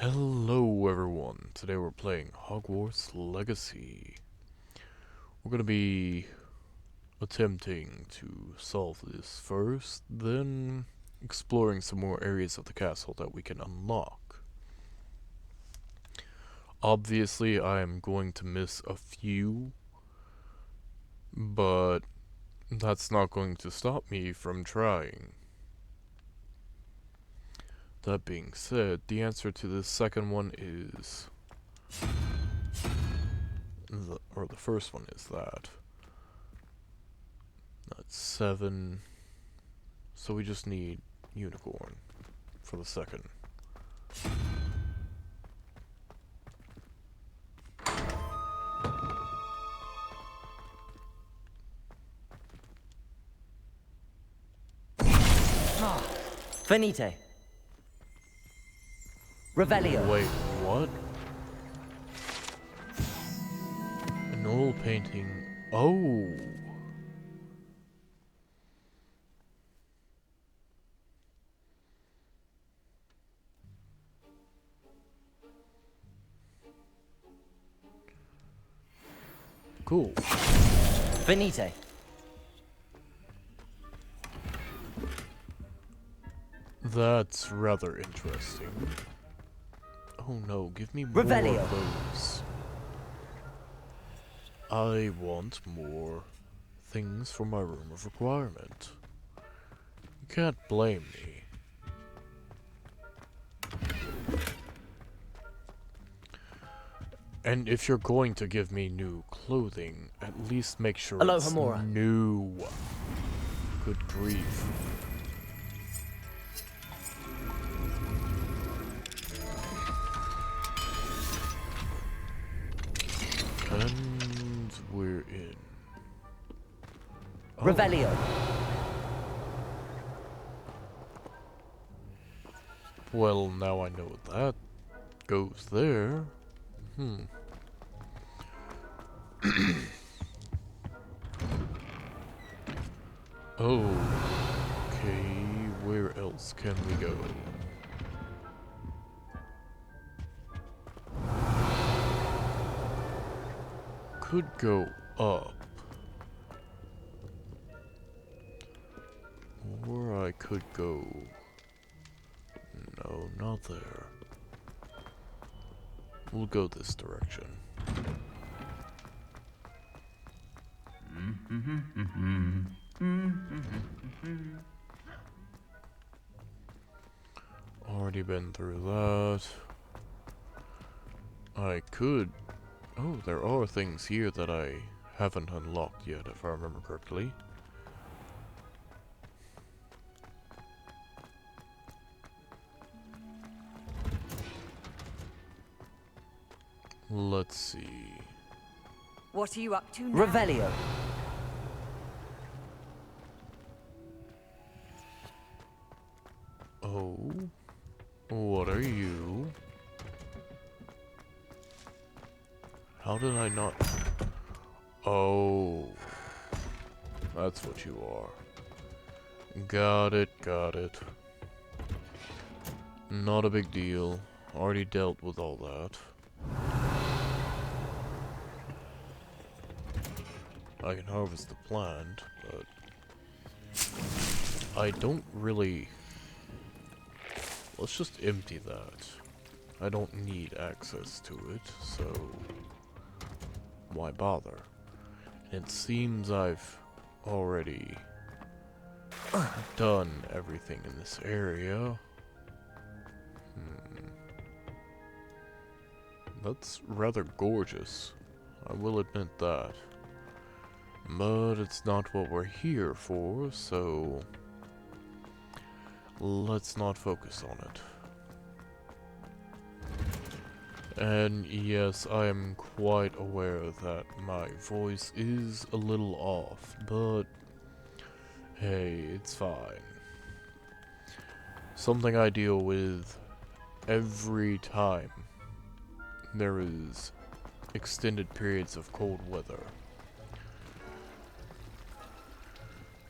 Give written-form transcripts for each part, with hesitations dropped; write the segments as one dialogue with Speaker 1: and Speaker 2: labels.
Speaker 1: Hello everyone, today we're playing Hogwarts Legacy. We're gonna be attempting to solve this first, then exploring some more areas of the castle that we can unlock. Obviously I am going to miss a few, but that's not going to stop me from trying. That being said, the answer to this second one is... the first one is that. That's 7. So we just need unicorn for the second.
Speaker 2: Venite. Revelio.
Speaker 1: Wait, what? An oil painting. Oh! Cool.
Speaker 2: Venite.
Speaker 1: That's rather interesting. Oh no, give me more
Speaker 2: Revelio.
Speaker 1: of those. I want more things for my room of requirement. You can't blame me. And if you're going to give me new clothing, at least make sure
Speaker 2: Aloha
Speaker 1: it's
Speaker 2: Mora.
Speaker 1: new. Good grief. And we're in. Oh.
Speaker 2: Revelio.
Speaker 1: Well, now I know that goes there. Okay, where else can we go? Could go up. Or I could go... No, not there. We'll go this direction. Already been through that. I could... Oh, there are things here that I haven't unlocked yet, if I remember correctly. Let's see.
Speaker 3: What are you up to now?
Speaker 2: Revelio.
Speaker 1: Oh? What are you? How did I not... Oh. That's what you are. Got it, got it. Not a big deal. Already dealt with all that. I can harvest the plant, but... I don't really... Let's just empty that. I don't need access to it, so... Why bother? It seems I've already done everything in this area. That's rather gorgeous. I will admit that. But it's not what we're here for, so... Let's not focus on it. And yes, I am quite aware that my voice is a little off, but hey, it's fine. Something I deal with every time there is extended periods of cold weather.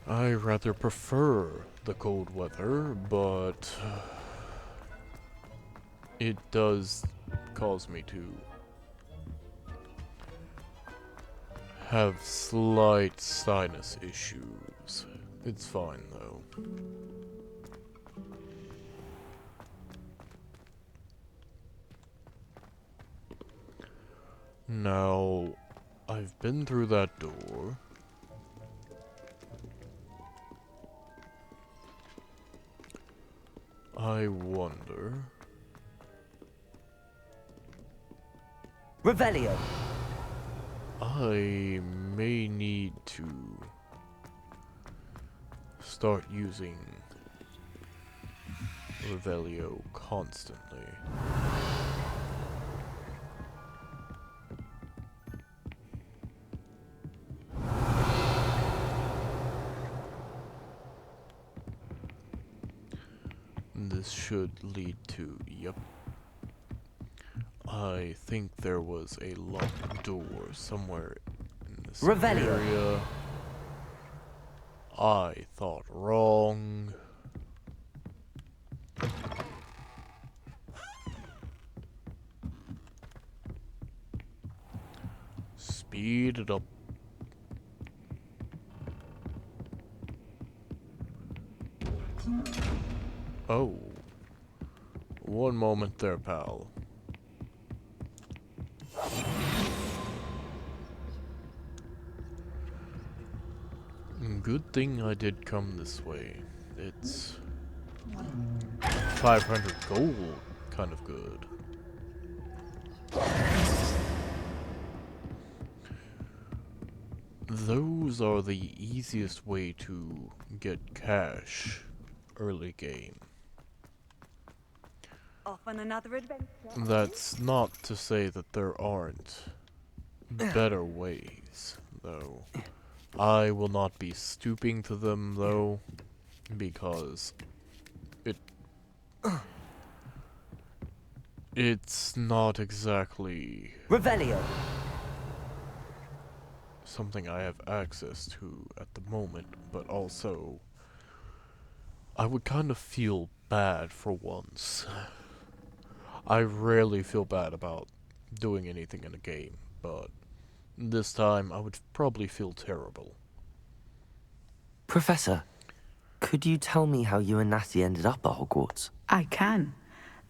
Speaker 1: I rather prefer the cold weather, but it does cause me to have slight sinus issues. It's fine though. Now, I've been through that door. I wonder...
Speaker 2: Revelio.
Speaker 1: I may need to start using Revelio constantly. This should lead to, yep. I think there was a locked door somewhere in this
Speaker 2: Revelio.
Speaker 1: area. I thought wrong. Speed it up. Oh. One moment there, pal. Good thing I did come this way. It's 500 gold, kind of good. Those are the easiest way to get cash early game.
Speaker 3: Off on another adventure.
Speaker 1: That's not to say that there aren't better ways, though. I will not be stooping to them, though, because it's not exactly
Speaker 2: Revelio.
Speaker 1: something I have access to at the moment, but also I would kind of feel bad for once. I rarely feel bad about doing anything in a game, but this time I would probably feel terrible.
Speaker 4: Professor, could you tell me how you and Natty ended up at Hogwarts?
Speaker 5: I can.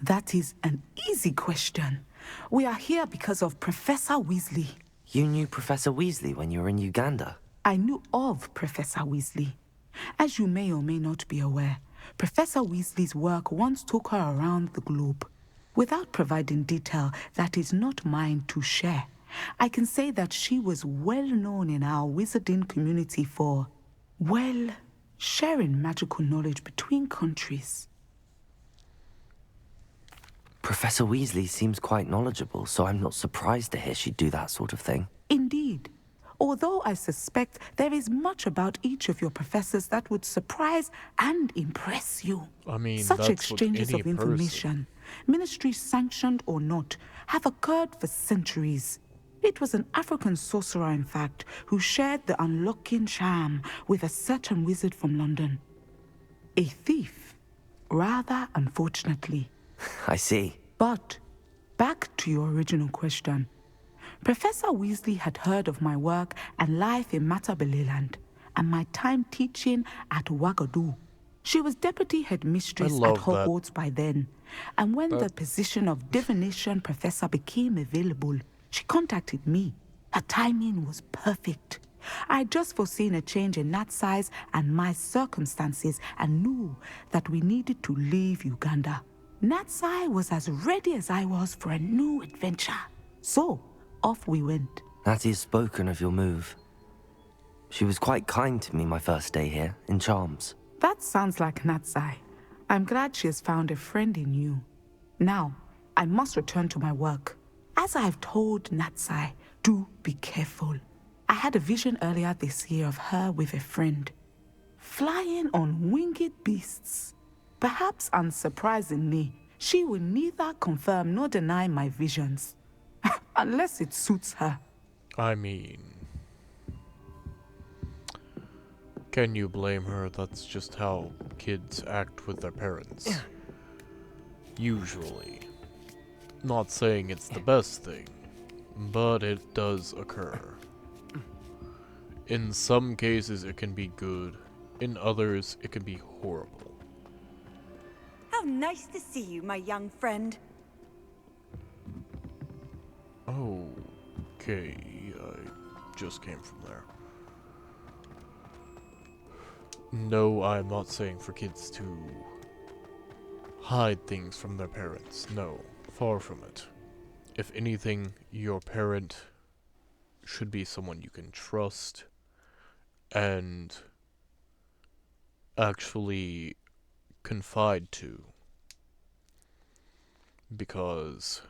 Speaker 5: That is an easy question. We are here because of Professor Weasley.
Speaker 4: You knew Professor Weasley when you were in Uganda?
Speaker 5: I knew of Professor Weasley. As you may or may not be aware, Professor Weasley's work once took her around the globe. Without providing detail that is not mine to share, I can say that she was well known in our wizarding community for, well, sharing magical knowledge between countries.
Speaker 4: Professor Weasley seems quite knowledgeable, so I'm not surprised to hear she'd do that sort of thing.
Speaker 5: Indeed. Although I suspect there is much about each of your professors that would surprise and impress you.
Speaker 1: I mean,
Speaker 5: Such
Speaker 1: that's
Speaker 5: exchanges
Speaker 1: what
Speaker 5: of
Speaker 1: any
Speaker 5: information, ministry sanctioned or not, have occurred for centuries. It was an African sorcerer, in fact, who shared the unlocking charm with a certain wizard from London. A thief, rather unfortunately.
Speaker 4: I see.
Speaker 5: But, back to your original question. Professor Weasley had heard of my work and life in Matabeleland, and my time teaching at Wagadu. She was deputy headmistress at
Speaker 1: love that.
Speaker 5: Hogwarts by then, and when the position of divination professor became available, she contacted me. Her timing was perfect. I'd just foreseen a change in Nat's size and my circumstances and knew that we needed to leave Uganda. Natsai was as ready as I was for a new adventure. So, off we went.
Speaker 4: Natty has spoken of your move. She was quite kind to me my first day here, in Charms.
Speaker 5: That sounds like Natsai. I'm glad she has found a friend in you. Now, I must return to my work. As I've told Natsai, do be careful. I had a vision earlier this year of her with a friend, flying on winged beasts. Perhaps unsurprisingly, she will neither confirm nor deny my visions. Unless it suits her.
Speaker 1: I mean, can you blame her? That's just how kids act with their parents. Usually. Not saying it's the best thing, but it does occur. In some cases it can be good, in others it can be horrible.
Speaker 3: How nice to see you, my young friend.
Speaker 1: Okay, I just came from there. No, I'm not saying for kids to hide things from their parents. No, far from it. If anything, your parent should be someone you can trust and actually confide to, because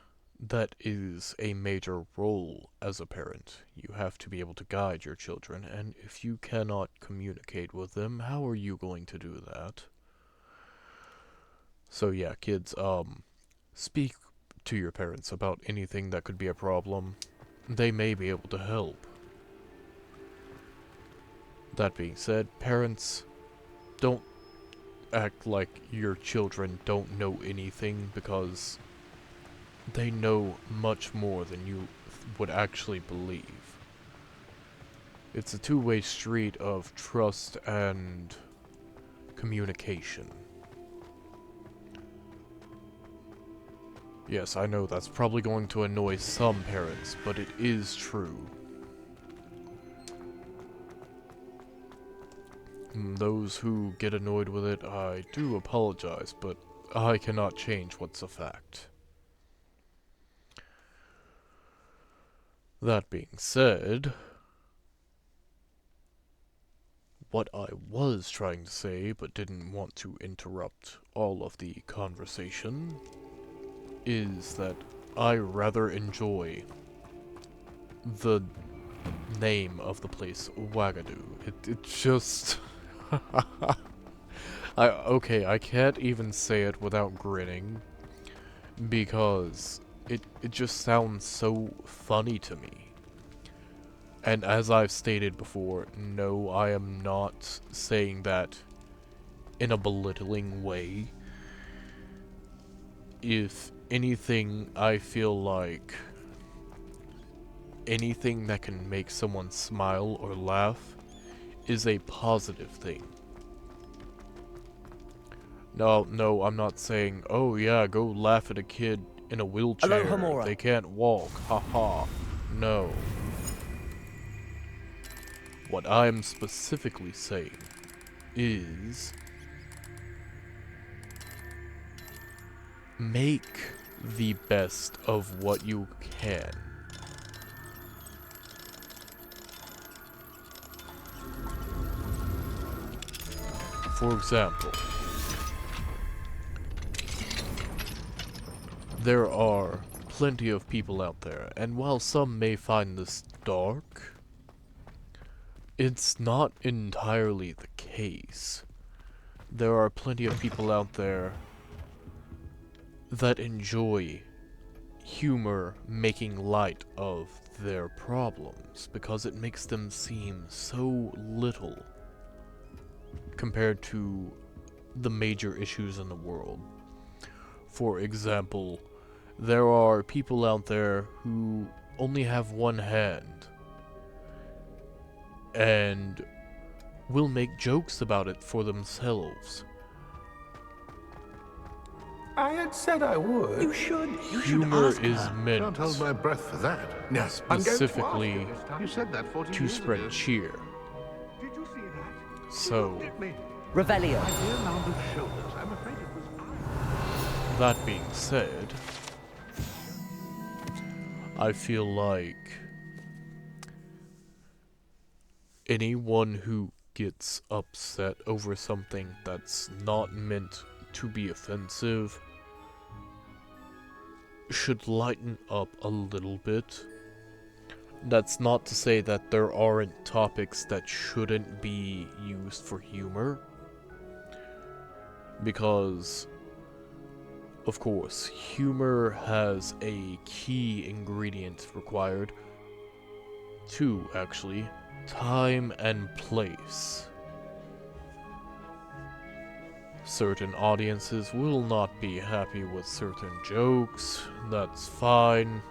Speaker 1: that is a major role as a parent. You have to be able to guide your children, and if you cannot communicate with them, how are you going to do that? So yeah, kids, speak to your parents about anything that could be a problem. They may be able to help. That being said, parents, don't act like your children don't know anything, because they know much more than you would actually believe. It's a two-way street of trust and communication. Yes, I know that's probably going to annoy some parents, but it is true. Those who get annoyed with it, I do apologize, but I cannot change what's a fact. That being said, what I was trying to say, but didn't want to interrupt all of the conversation, is that I rather enjoy the name of the place, Wagadu. It just... okay, I can't even say it without grinning, because it just sounds so funny to me. And as I've stated before, no, I am not saying that in a belittling way. If anything, I feel like anything that can make someone smile or laugh is a positive thing. No, I'm not saying, oh yeah, go laugh at a kid in a wheelchair.
Speaker 2: Aloha Mora.
Speaker 1: They can't walk, haha. No. What I'm specifically saying is make the best of what you can. For example, there are plenty of people out there, and while some may find this dark, it's not entirely the case. There are plenty of people out there that enjoy humor making light of their problems, because it makes them seem so little compared to the major issues in the world. For example, there are people out there who only have one hand and will make jokes about it for themselves.
Speaker 6: I had said I would. You should
Speaker 1: Humor
Speaker 6: ask
Speaker 1: is
Speaker 6: her.
Speaker 1: meant
Speaker 7: Can't hold my breath for that.
Speaker 6: Yes, I'm going to ask
Speaker 1: specifically
Speaker 6: her this time.
Speaker 7: You said that 40
Speaker 1: to
Speaker 7: years
Speaker 1: spread
Speaker 7: ago.
Speaker 1: cheer.
Speaker 6: Did you see that?
Speaker 1: So,
Speaker 6: Look at me.
Speaker 2: Revelio.
Speaker 7: My dear mound of shoulders, I'm afraid it was
Speaker 1: that being said, I feel like anyone who gets upset over something that's not meant to be offensive should lighten up a little bit. That's not to say that there aren't topics that shouldn't be used for humor, because, of course, humor has a key ingredient required. Two, actually. Time and place. Certain audiences will not be happy with certain jokes. That's fine.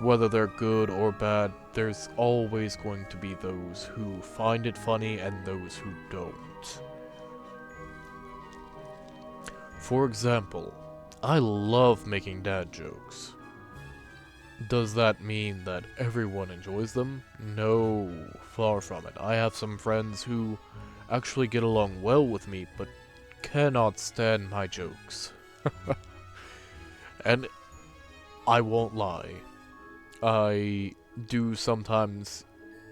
Speaker 1: Whether they're good or bad, there's always going to be those who find it funny and those who don't. For example, I love making dad jokes. Does that mean that everyone enjoys them? No, far from it. I have some friends who actually get along well with me, but cannot stand my jokes. And I won't lie, I do sometimes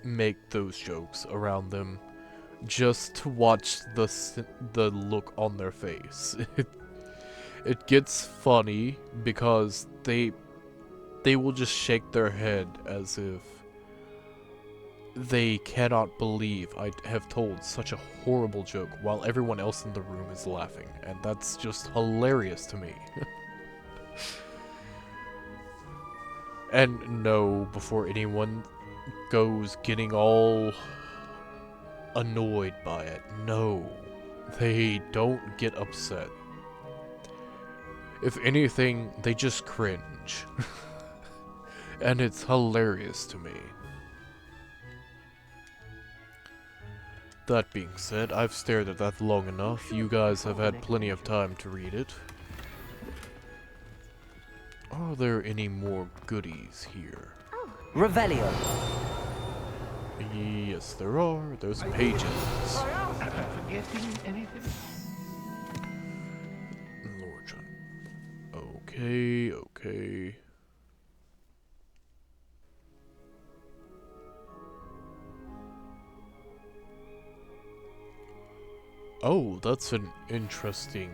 Speaker 1: make those jokes around them just to watch the look on their face. It gets funny because they will just shake their head as if they cannot believe I have told such a horrible joke while everyone else in the room is laughing, and that's just hilarious to me. And no, before anyone goes getting all annoyed by it, no, they don't get upset. If anything, they just cringe. And it's hilarious to me. That being said, I've stared at that long enough. You guys have had plenty of time to read it. Are there any more goodies here?
Speaker 2: Revelio.
Speaker 1: Yes, there are. There's pages.
Speaker 7: Forgetting anything?
Speaker 1: Lord John. Okay, okay. Oh, that's an interesting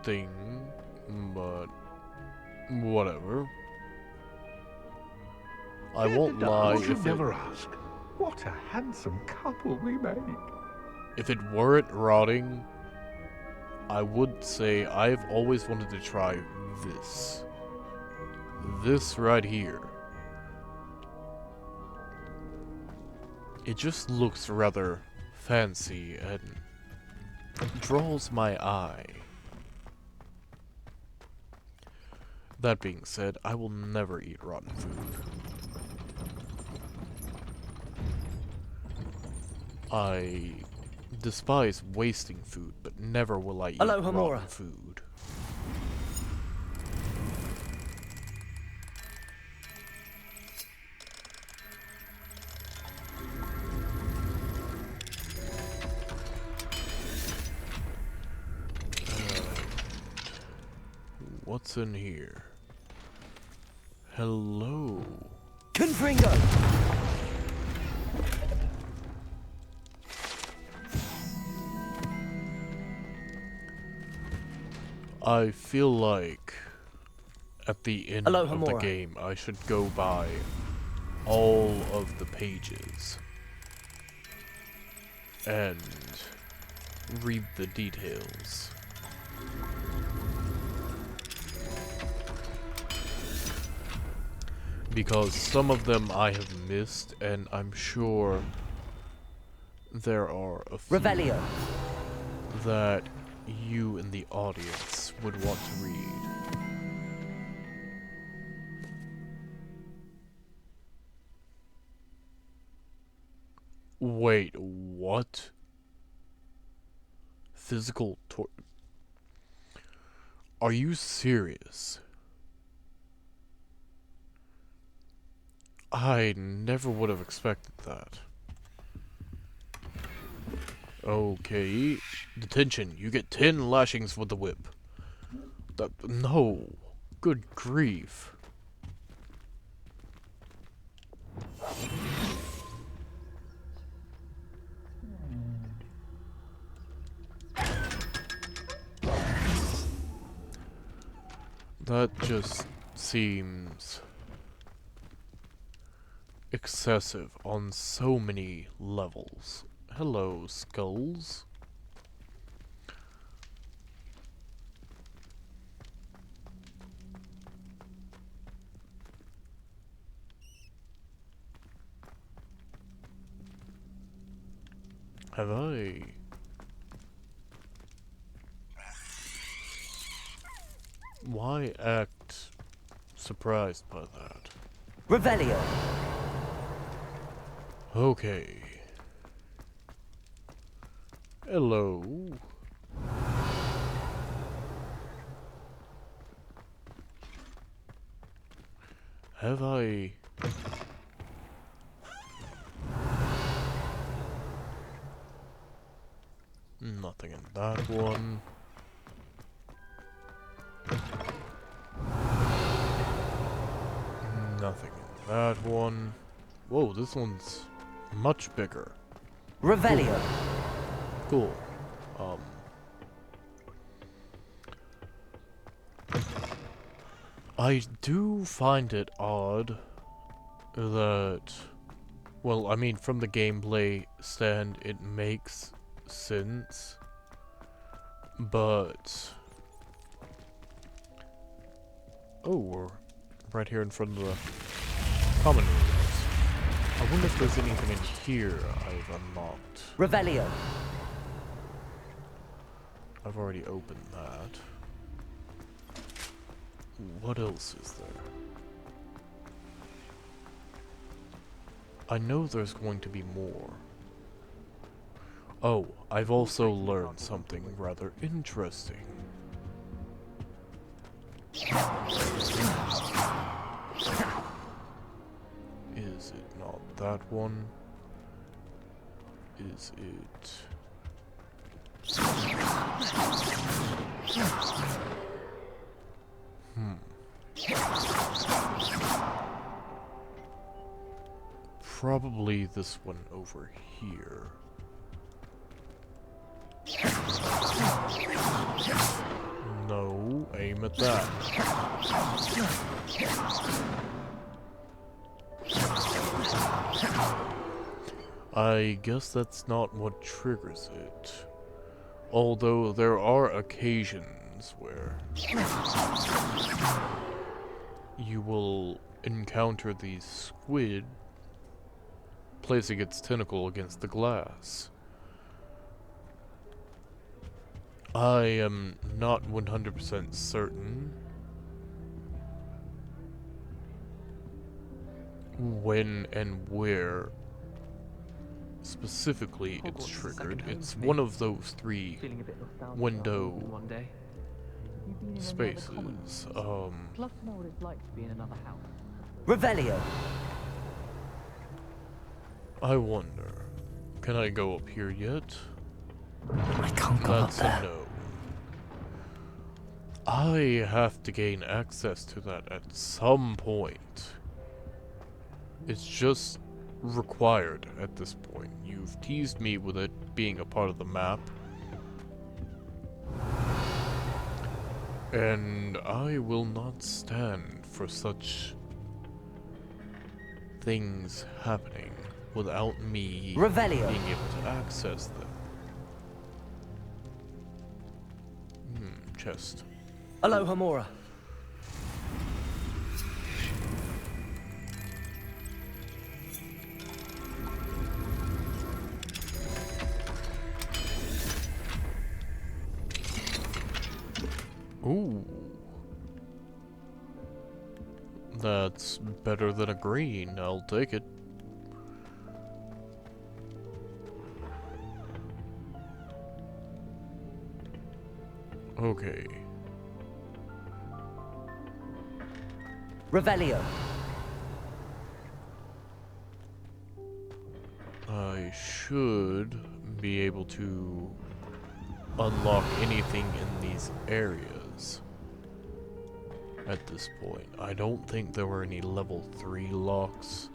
Speaker 1: thing, but whatever. I won't lie
Speaker 6: You
Speaker 1: if
Speaker 6: never ask. What a handsome couple we make.
Speaker 1: if it weren't rotting, I would say I've always wanted to try this. This right here. It just looks rather fancy and draws my eye. That being said, I will never eat rotten food. I despise wasting food, but never will I eat
Speaker 2: Aloha Mora.
Speaker 1: rotten food. What's in here? Hello.
Speaker 2: Confringo.
Speaker 1: I feel like at the end
Speaker 2: Aloha
Speaker 1: of the
Speaker 2: Mora.
Speaker 1: game I should go by all of the pages and read the details. Because some of them I have missed, and I'm sure there are a few
Speaker 2: Revelio.
Speaker 1: that you in the audience would want to read. Wait, what? Physical tor- Are you serious? I never would have expected that. Okay. Detention. You get 10 lashings with the whip. No. Good grief. That just seems excessive on so many levels. Hello, skulls. Have I Why act surprised by that?
Speaker 2: Revelio.
Speaker 1: Okay. Hello. Have I... Nothing in that one. Nothing in that one. Whoa, this one's much bigger.
Speaker 2: Revelio.
Speaker 1: Cool. I do find it odd that, well, I mean, from the gameplay stand, it makes sense, but... Oh, we're right here in front of the common rooms. I wonder if there's anything in here I've unlocked.
Speaker 2: Revelio.
Speaker 1: I've already opened that. What else is there? I know there's going to be more. Oh, I've also learned something rather interesting. Is it not that one? Is it... Probably this one over here. No, aim at that. I guess that's not what triggers it. Although there are occasions where you will encounter the squid placing its tentacle against the glass. I am not 100% certain when and where specifically it's triggered. It's one of those three window spaces.
Speaker 2: Revelio.
Speaker 1: I wonder, can I go up here yet?
Speaker 4: I can't go up
Speaker 1: That's
Speaker 4: there.
Speaker 1: a no. I have to gain access to that at some point. It's just required at this point. You've teased me with it being a part of the map. And I will not stand for such things happening without me
Speaker 2: Revelio.
Speaker 1: being able to access them. Chest.
Speaker 2: Aloha Mora.
Speaker 1: Ooh. That's better than a green, I'll take it. Okay.
Speaker 2: Revelio.
Speaker 1: I should be able to unlock anything in these areas at this point. I don't think there were any level 3 locks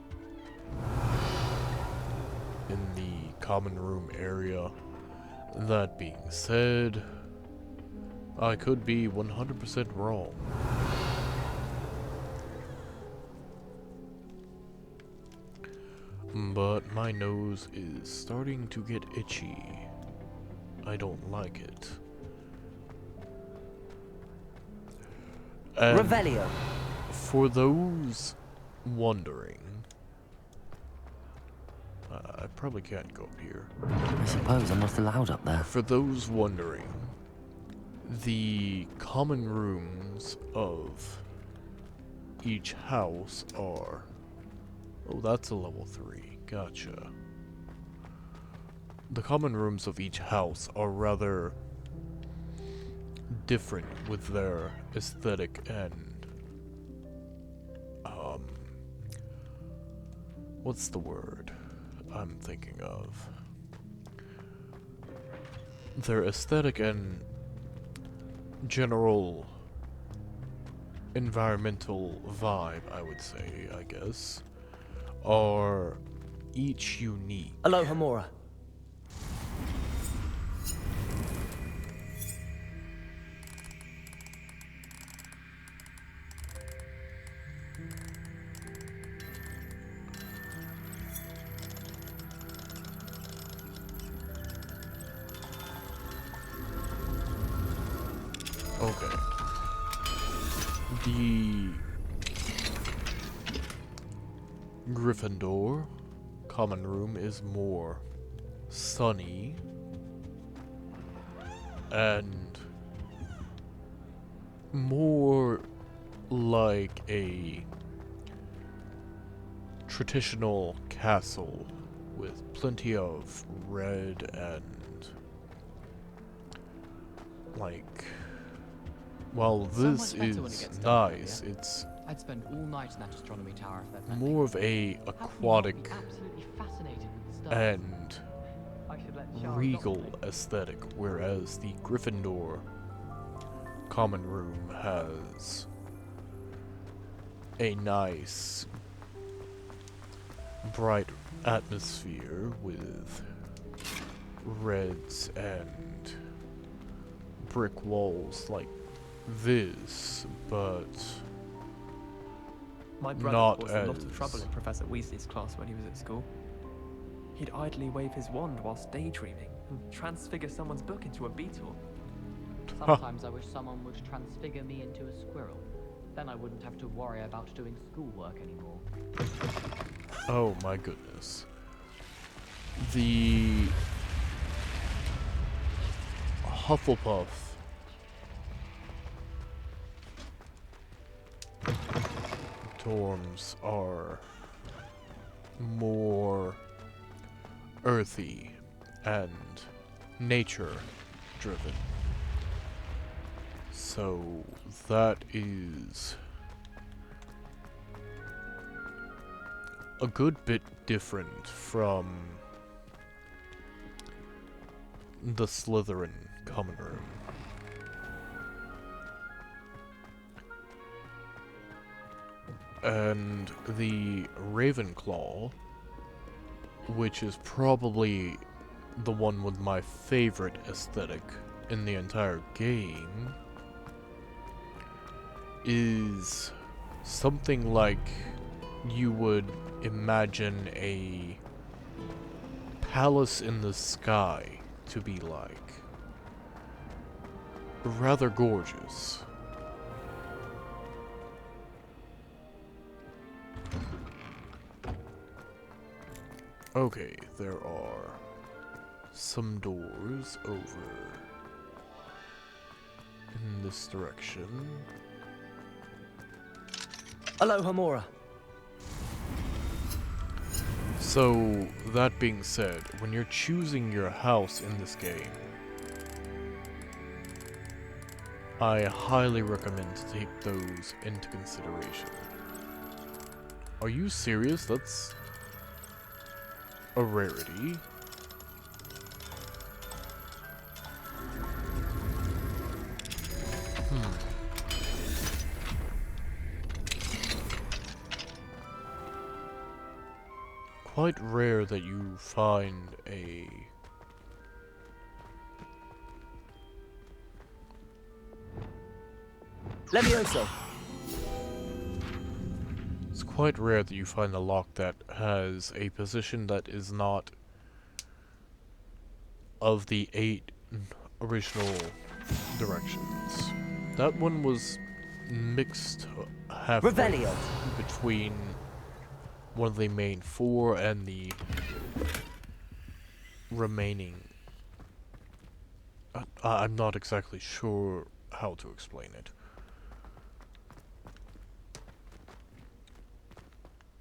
Speaker 1: in the common room area. That being said, I could be 100% wrong. But my nose is starting to get itchy. I don't like it. And
Speaker 2: Revelio.
Speaker 1: for those wondering, I probably can't go up here.
Speaker 4: I suppose I'm not allowed up there.
Speaker 1: For those wondering, the common rooms of each house are... Oh, that's a level 3. Gotcha. The common rooms of each house are rather different with their aesthetic and what's the word I'm thinking of? Their aesthetic and general environmental vibe, I would say, I guess, are each unique.
Speaker 2: Aloha Mora.
Speaker 1: Okay. The Gryffindor common room is more sunny and more like a traditional castle with plenty of red and like, while this is nice, it's
Speaker 8: I'd spend all night in that astronomy tower if that meant
Speaker 1: more of a aquatic
Speaker 8: absolutely fascinated with the stars.
Speaker 1: and
Speaker 8: I should let Shara
Speaker 1: regal
Speaker 8: dominate.
Speaker 1: aesthetic, whereas the Gryffindor common room has a nice bright atmosphere with reds and brick walls like this, but
Speaker 9: My brother
Speaker 1: not
Speaker 9: caused a lot
Speaker 1: as-
Speaker 9: of trouble in Professor Weasley's class when he was at school. He'd idly wave his wand whilst daydreaming and transfigure someone's book into a beetle.
Speaker 8: Sometimes I wish someone would transfigure me into a squirrel. Then I wouldn't have to worry about doing schoolwork anymore.
Speaker 1: oh my goodness. The Hufflepuff dorms are more earthy and nature driven. So that is a good bit different from the Slytherin common room. And the Ravenclaw, which is probably the one with my favorite aesthetic in the entire game, is something like you would imagine a palace in the sky to be like. Rather gorgeous. Okay, there are some doors over in this direction.
Speaker 2: Aloha Mora.
Speaker 1: So, that being said, when you're choosing your house in this game, I highly recommend to take those into consideration. Are you serious? That's a rarity. Quite rare that you find a
Speaker 2: Levioso.
Speaker 1: It's quite rare that you find a lock that has a position that is not of the 8 original directions. That one was mixed halfway
Speaker 2: Revelio.
Speaker 1: between one of the main 4 and the remaining I'm not exactly sure how to explain it.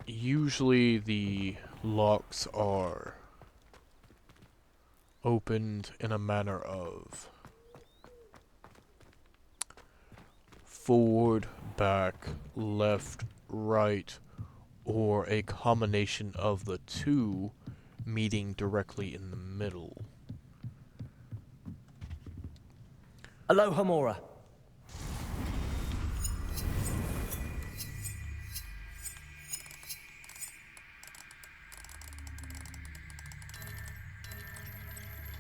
Speaker 1: Usually the locks are opened in a manner of forward, back, left, right, or a combination of the two meeting directly in the middle.
Speaker 2: Aloha Mora.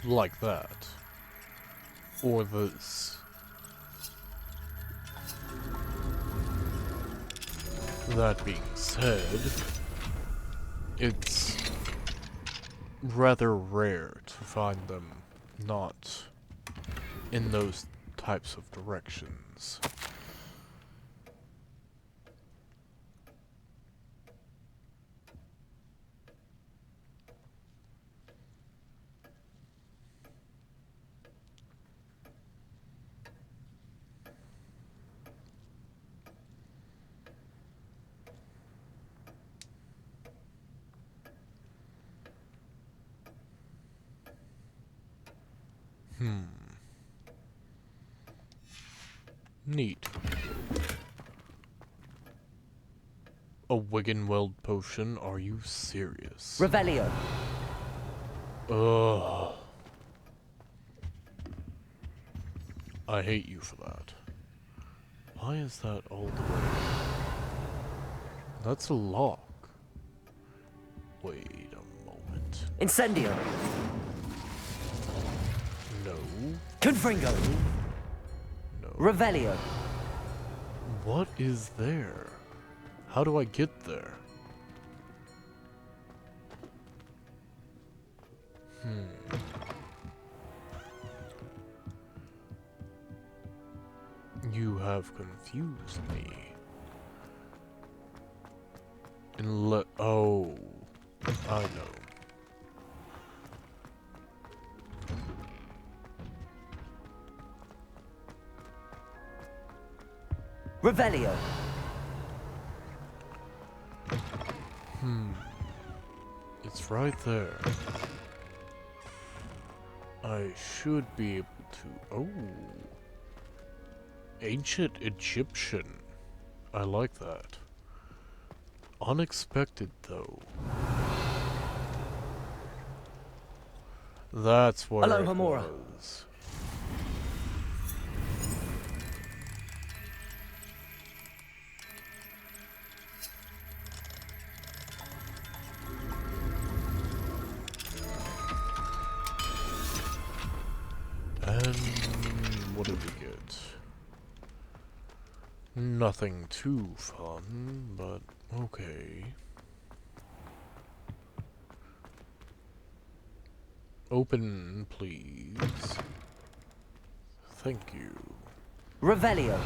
Speaker 1: Like that. Or this. That being said, it's rather rare to find them not in those types of directions. Neat. A Wiggenweld potion? Are you serious?
Speaker 2: Revelio.
Speaker 1: Ugh. I hate you for that. Why is that all the way? That's a lock. Wait a moment.
Speaker 2: Incendio.
Speaker 1: No.
Speaker 2: Confringo.
Speaker 1: No.
Speaker 2: Revelio.
Speaker 1: What is there? How do I get there? You have confused me. Oh, I know.
Speaker 2: Revelio.
Speaker 1: It's right there. I should be able to... Oh. Ancient Egyptian. I like that. Unexpected, though. That's what
Speaker 2: Aloha
Speaker 1: it
Speaker 2: Mora.
Speaker 1: was. And what did we get? Nothing too fun, but okay. Open, please. Thank you.
Speaker 2: Revelio.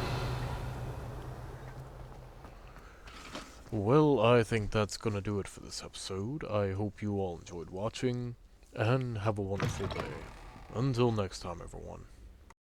Speaker 1: Well, I think that's gonna do it for this episode. I hope you all enjoyed watching, and have a wonderful day. Until next time, everyone.